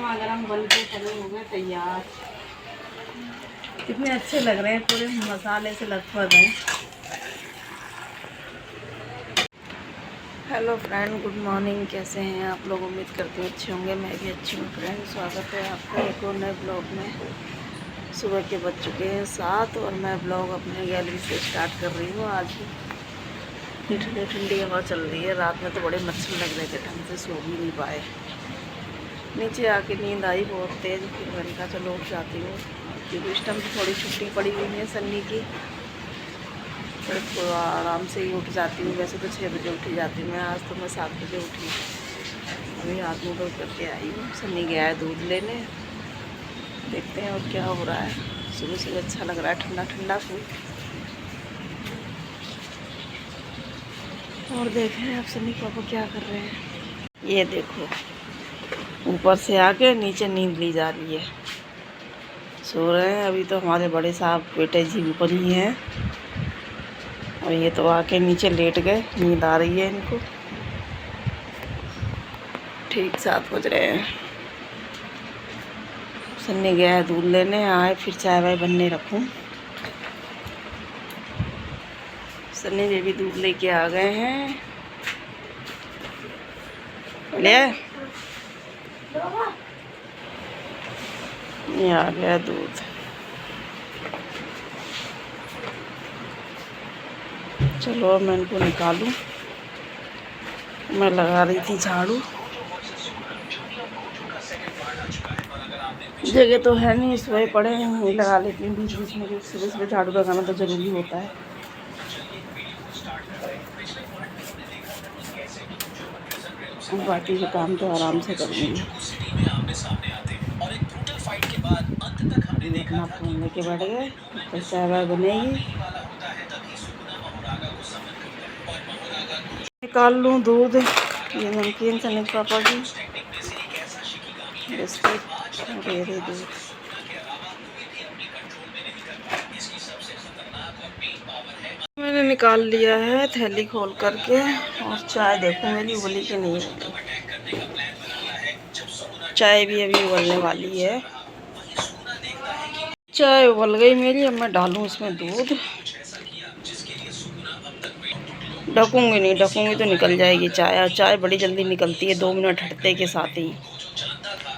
गर्मा गर्म बन के चने हो गए तैयार। कितने अच्छे लग रहे हैं, पूरे मसाले से लथपथ हैं। Hello friend, good morning. कैसे हैं आप लोग? उम्मीद करती हूँ अच्छे होंगे। मैं भी अच्छी हूँ फ्रेंड। स्वागत है आपका एक और नए ब्लॉग में। सुबह के बज चुके हैं 7 और मैं ब्लॉग अपने गैलरी से स्टार्ट कर रही हूँ। आज ठंडी ठंडी हवा चल रही है। रात में तो बड़े मच्छर लग रहे थे, ढंग से सो भी नहीं पाए। नीचे आके नींद आई बहुत तेज़, फिर मैंने कहा चलो उठ जाती हूँ, क्योंकि इस टाइम थोड़ी छुट्टी पड़ी हुई है सन्नी की, तो आराम से ही उठ जाती हूँ। वैसे तो 6 बजे उठी जाती हूँ मैं, आज तो मैं 7 बजे उठी। अभी हाथ मुँह धो करके आई हूँ। सन्नी गया है दूध लेने, देखते हैं और क्या हो रहा है। सुबह सुबह अच्छा लग रहा है, ठंडा ठंडा फूल। और देखें आप सन्नी पापा क्या कर रहे हैं। ये देखो, ऊपर से आके नीचे नींद ली जा रही है, सो रहे हैं। अभी तो हमारे बड़े साहब बेटे जी ऊपर ही हैं और ये तो आके नीचे लेट गए। नींद आ रही है इनको। ठीक 7 बज रहे हैं। सन्नी गया है दूध लेने, आए फिर चाय वाय बनने रखूँ। सन्नी बेबी दूध लेके आ गए हैं। ले ये आ गया दूध। चलो मैं इनको निकालूं। मैं लगा रही थी झाड़ू, जगह तो है नहीं, सुबह पड़े हैं, वहीं लगा लेती हूँ बीच बीच में। सुबह सुबह झाड़ू लगाना तो ज़रूरी होता है। बाकी के काम तो आराम से करूँगी। अपना फोन लेके बैठ गए, तो चाय वाय बनेगी। निकाल लूँ दूध। ये नमकीन सन्नी पापा की बिस्किट, ये दूध। मैंने निकाल लिया है थैली खोल करके। और चाय देखो मेरी उबली कि नहीं उबली। चाय भी अभी उबलने वाली है। चाय उबल गई मेरी। अब मैं डालूँ इसमें दूध। ढकूँगी नहीं, ढकूँगी तो निकल जाएगी चाय, और चाय बड़ी जल्दी निकलती है 2 मिनट हटते के साथ ही।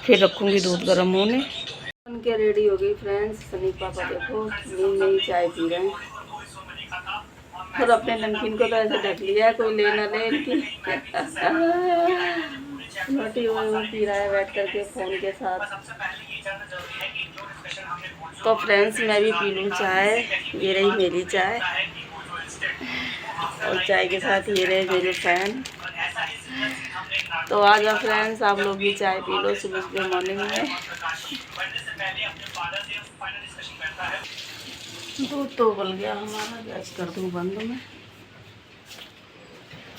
फिर रखूँगी दूध गर्म होने। बन के रेडी हो गई फ्रेंड्स। सन्नी पापा देखो नींद में ही चाय पी रहे हैं, और अपने नमकीन को तो ऐसे ढक लिया है कोई ले ना ले इनकी। रोटी वो पी रहा है बैठ करके फ़ोन के साथ। तो फ्रेंड्स मैं भी पी लूँ चाय। ये रही मेरी चाय, और चाय के साथ ये रहे मेरे फैन। तो आ जाओ फ्रेंड्स, आप लोग भी चाय पी लो सुबह सुबह मॉर्निंग में। दूध तो उबल गया हमारा, गैस कर दूँ बंद में।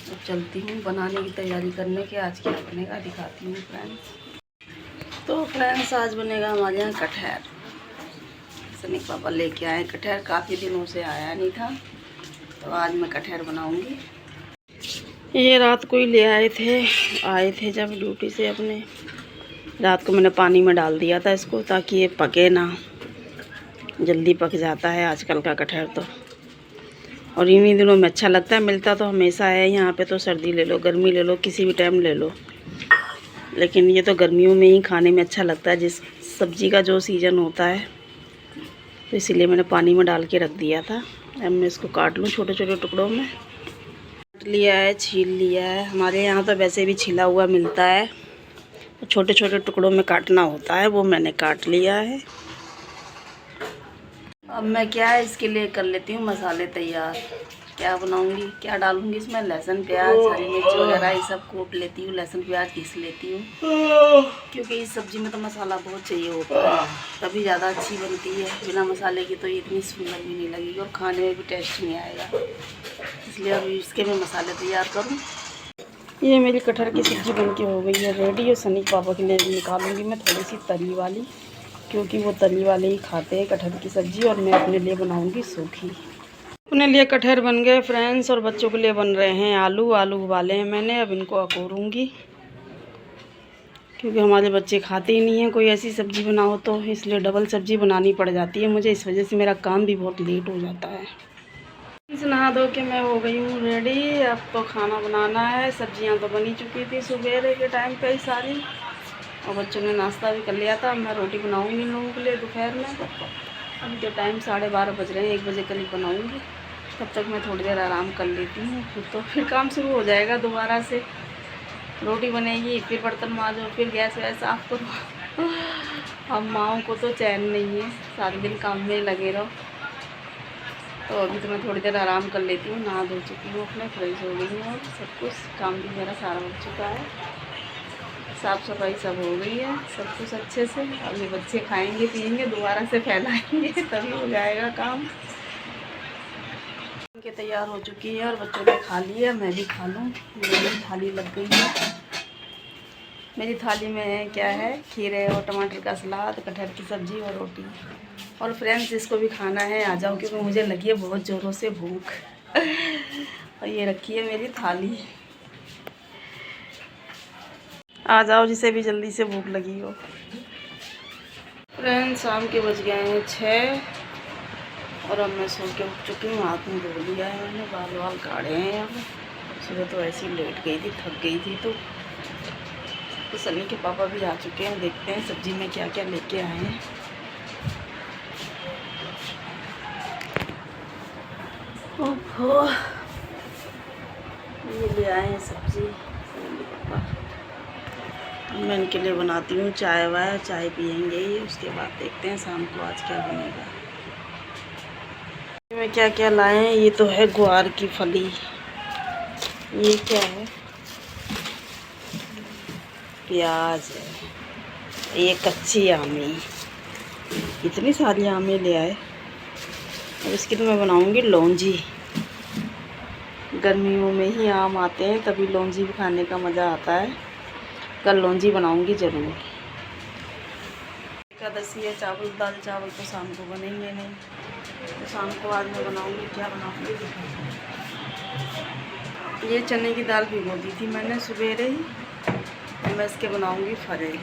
अब चलती हूँ बनाने की तैयारी करने के। आज क्या बनेगा दिखाती हूँ फ्रेंड्स। तो फ्रेंड्स आज बनेगा हमारे यहाँ कटहल। सन्नी पापा लेके आए कटहल, काफ़ी दिनों से आया नहीं था, तो आज मैं कटहल बनाऊँगी। ये रात को ही ले आए थे जब ड्यूटी से अपने। रात को मैंने पानी में डाल दिया था इसको, ताकि ये पके ना, जल्दी पक जाता है आजकल का कटहल तो। और इन्हीं दिनों में अच्छा लगता है, मिलता तो हमेशा है यहाँ पे। तो सर्दी ले लो, गर्मी ले लो, किसी भी टाइम ले लो, लेकिन ये तो गर्मियों में ही खाने में अच्छा लगता है, जिस सब्ज़ी का जो सीज़न होता है। तो इसीलिए मैंने पानी में डाल के रख दिया था। अब मैं इसको काट लूँ छोटे छोटे टुकड़ों में। काट लिया है, छील लिया है। हमारे यहाँ तो वैसे भी छिला हुआ मिलता है, तो छोटे छोटे टुकड़ों में काटना होता है, वो मैंने काट लिया है। अब मैं क्या है इसके लिए कर लेती हूँ मसाले तैयार। क्या बनाऊँगी, क्या डालूँगी इसमें? लहसुन प्याज हरी मिर्च वगैरह ये सब कूट लेती हूँ, लहसुन प्याज घिस लेती हूँ, क्योंकि इस सब्ज़ी में तो मसाला बहुत चाहिए होता है, तभी ज़्यादा अच्छी बनती है। बिना मसाले की तो ये इतनी सुंदर भी नहीं लगेगी और खाने में भी टेस्ट नहीं आएगा। इसलिए अब इसके मैं मसाले तैयार करूँ। ये मेरी कटहल की सब्ज़ी बन के हो गई है रेडी। और सन्नी पापा के लिए निकालूँगी मैं थोड़ी सी तरी वाली, क्योंकि वो तली वाले ही खाते हैं कटहल की सब्ज़ी, और मैं अपने लिए बनाऊंगी सूखी। अपने लिए कटहल बन गए फ्रेंड्स, और बच्चों के लिए बन रहे हैं आलू। आलू उबाले हैं मैंने, अब इनको अकोरूंगी, क्योंकि हमारे बच्चे खाते ही नहीं हैं कोई ऐसी सब्ज़ी बनाओ तो, इसलिए डबल सब्ज़ी बनानी पड़ जाती है मुझे। इस वजह से मेरा काम भी बहुत लेट हो जाता है। नहा धो के मैं हो गई हूँ रेडी। अब तो खाना बनाना है। सब्जियां तो बनी चुकी थी सुबह के टाइम पे ही सारी, और बच्चों ने नाश्ता भी कर लिया था। मैं रोटी बनाऊँगी इन लोगों के लिए दोपहर में। अभी तो टाइम 12:30 बज रहे हैं, 1 बजे करीब बनाऊँगी। तब तक मैं थोड़ी देर आराम कर लेती हूँ, फिर काम शुरू हो जाएगा दोबारा से। रोटी बनेगी, फिर बर्तन मांजो, फिर गैस वैस साफ करो। हम माँओं को तो चैन नहीं है, सारे दिन काम में लगे रहो। तो अभी तो मैं थोड़ी देर आराम कर लेती हूँ। नहा धो चुकी हूँ, अपने फ्रेश हो गई हूँ और सब कुछ काम भी मेरा सारा हो चुका है। साफ़ सफाई सब हो गई है, सब कुछ अच्छे से। अब ये बच्चे खाएंगे पिएंगे, दोबारा से फैलाएंगे, तभी हो जाएगा काम। के तैयार हो चुकी है और बच्चों ने खा लिया, मैं भी खा लूँ। मेरी थाली लग गई है। मेरी थाली में क्या है, खीरे और टमाटर का सलाद, कटहल की सब्ज़ी और रोटी। और फ्रेंड्स, जिसको भी खाना है आ जाओ, क्योंकि मुझे लगी है बहुत ज़ोरों से भूख। और ये रखी है मेरी थाली। आ जाओ जिसे भी जल्दी से भूख लगी हो। फ्रेंड्स, शाम के बज गए हैं 6 और अब मैं सो के उठ चुकी हूँ। हाथ में धो लिया है मैंने, बाल वाल काढ़े हैं। अब सुबह तो ऐसी लेट गई थी, थक गई थी। तो सन्नी के पापा भी आ चुके हैं। देखते हैं सब्जी में क्या क्या लेके आए हैं। ओहो, ये ले आए हैं सब्जी सन्नी के पापा। मैं इनके लिए बनाती हूँ चाय वाय, चाय पियेंगे ये। उसके बाद देखते हैं शाम को आज क्या बनेगा। में क्या क्या लाए हैं, ये तो है ग्वार की फली। ये क्या है, प्याज है। ये कच्ची आमी, इतनी सारी आमी ले आए। अब इसकी तो मैं बनाऊंगी लौंजी। गर्मियों में ही आम आते हैं, तभी लौंजी भी खाने का मज़ा आता है। कल लौंजी बनाऊंगी ज़रूर। एकादशी है, चावल दाल चावल तो शाम को बनेंगे नहीं, तो शाम को आज मैं बनाऊंगी। क्या बनाऊंगी, ये चने की दाल भिगो दी थी मैंने सवेरे ही। मैं इसके बनाऊंगी फरे।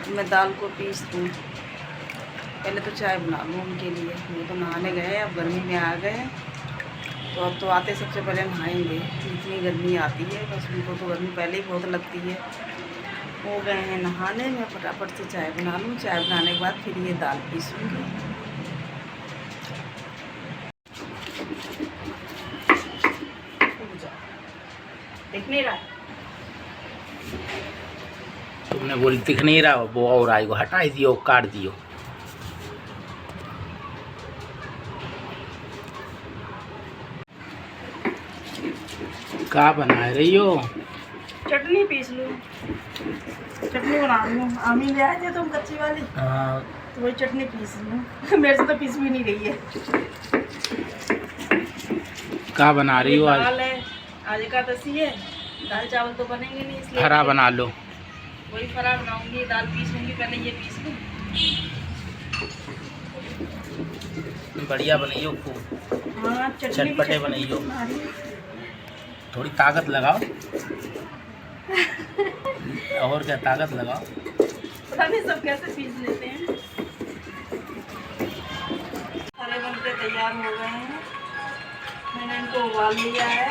मैं दाल को पीस दूँ, पहले तो चाय बना लूँ उनके लिए। वो तो नहाने गए, अब गर्मी में आ गए, तो अब तो आते सबसे पहले नहाएंगे। इतनी गर्मी आती है, बस उनको तो गर्मी पहले ही बहुत लगती है। हो गए हैं नहाने में, फटाफट से चाय बना लूँ। चाय बनाने के बाद फिर ये दाल पीसूँगी। दिख नहीं रहा, तुमने बोली दिख नहीं रहा, वो और आएगा, हटा दियो, काट दियो। क्या बना रही हो? चटनी पीस लूँ, चटनी बना लूँ। आमी ले आए थे तुम कच्ची वाली, तो वही चटनी पीस लूँ। मेरे से तो पीस भी नहीं रही है। क्या बना रही हो? दाल है, आज एकादशी है, दाल चावल तो बनेंगे नहीं, इसलिए फरा बना लो। वही फरा बनाऊंगी। दाल पीसूंगी, पहले ये पीस लूँ। बढ़िया बनाइयो, खूब हाँ, चटपटे बनाइयो। थोड़ी ताकत लगाओ। और क्या ताकत लगाओ। पता नहीं सब कैसे पीस लेते हैं। सारे बनके तैयार हो गए हैं। मैंने इनको उबाल लिया है।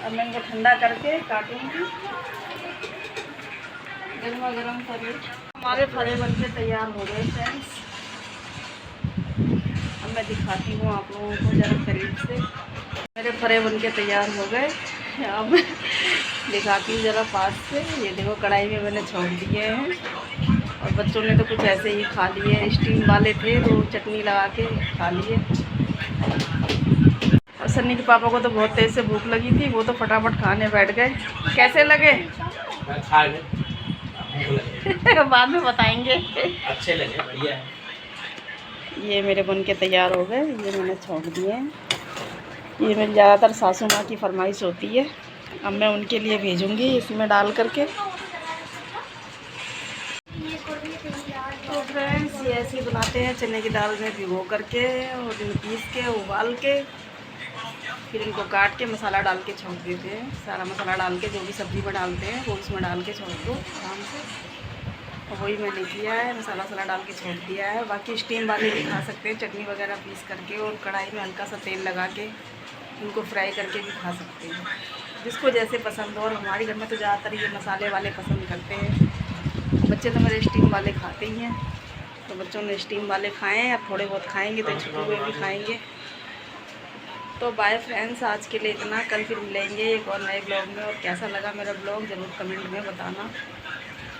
अब मैं इनको ठंडा करके काटूंगी। गर्मा गर्म फरे हमारे फरे बनके तैयार हो गए फ्रेंड्स। अब मैं दिखाती हूँ आप लोगों को ज़रा करीब से। मेरे फरे बनके तैयार हो गए। अब मैं दिखाती हूँ ज़रा पास से। ये देखो, कढ़ाई में मैंने छोड़ दिए हैं, और बच्चों ने तो कुछ ऐसे ही खा लिए। स्टीम वाले थे तो चटनी लगा के खा लिए। और सन्नी के पापा को तो बहुत तेज़ से भूख लगी थी, वो तो फटाफट खाने बैठ गए। कैसे लगे? बाद में बताएंगे। अच्छे लगे, बढ़िया है। ये मेरे बन के तैयार हो गए। ये मैंने छोड़ दिए हैं। ये मेरी ज़्यादातर सासू माँ की फरमाइश होती है। अब मैं उनके लिए भेजूँगी इसमें डाल करके। तो फ्रेंड्स, ये ऐसे ही बनाते हैं, चने की दाल में भिगो करके और पीस के उबाल के। फिर इनको काट के मसाला डाल के छोड़ देते हैं। सारा मसाला डाल के जो भी सब्ज़ी में डालते हैं वो इसमें डाल के छोड़ दो आराम से। और वही मैंने किया है, मसाला वसाला डाल के छोड़ दिया है। बाकी स्टीम वाले भी खा सकते हैं, चटनी वगैरह पीस करके और कढ़ाई में हल्का सा तेल लगा के इनको फ्राई करके भी खा सकते हैं, जिसको जैसे पसंद हो। और हमारे घर में तो ज़्यादातर ये मसाले वाले पसंद करते हैं। बच्चे तो मेरे स्टीम वाले खाते ही हैं, तो बच्चों ने स्टीम वाले खाए हैं। अब थोड़े बहुत खाएंगे तो छुपे हुए भी खाएंगे। तो बाय फ्रेंड्स, आज के लिए इतना। कल फिर मिलेंगे एक और नए ब्लॉग में। और कैसा लगा मेरा ब्लॉग ज़रूर कमेंट में बताना।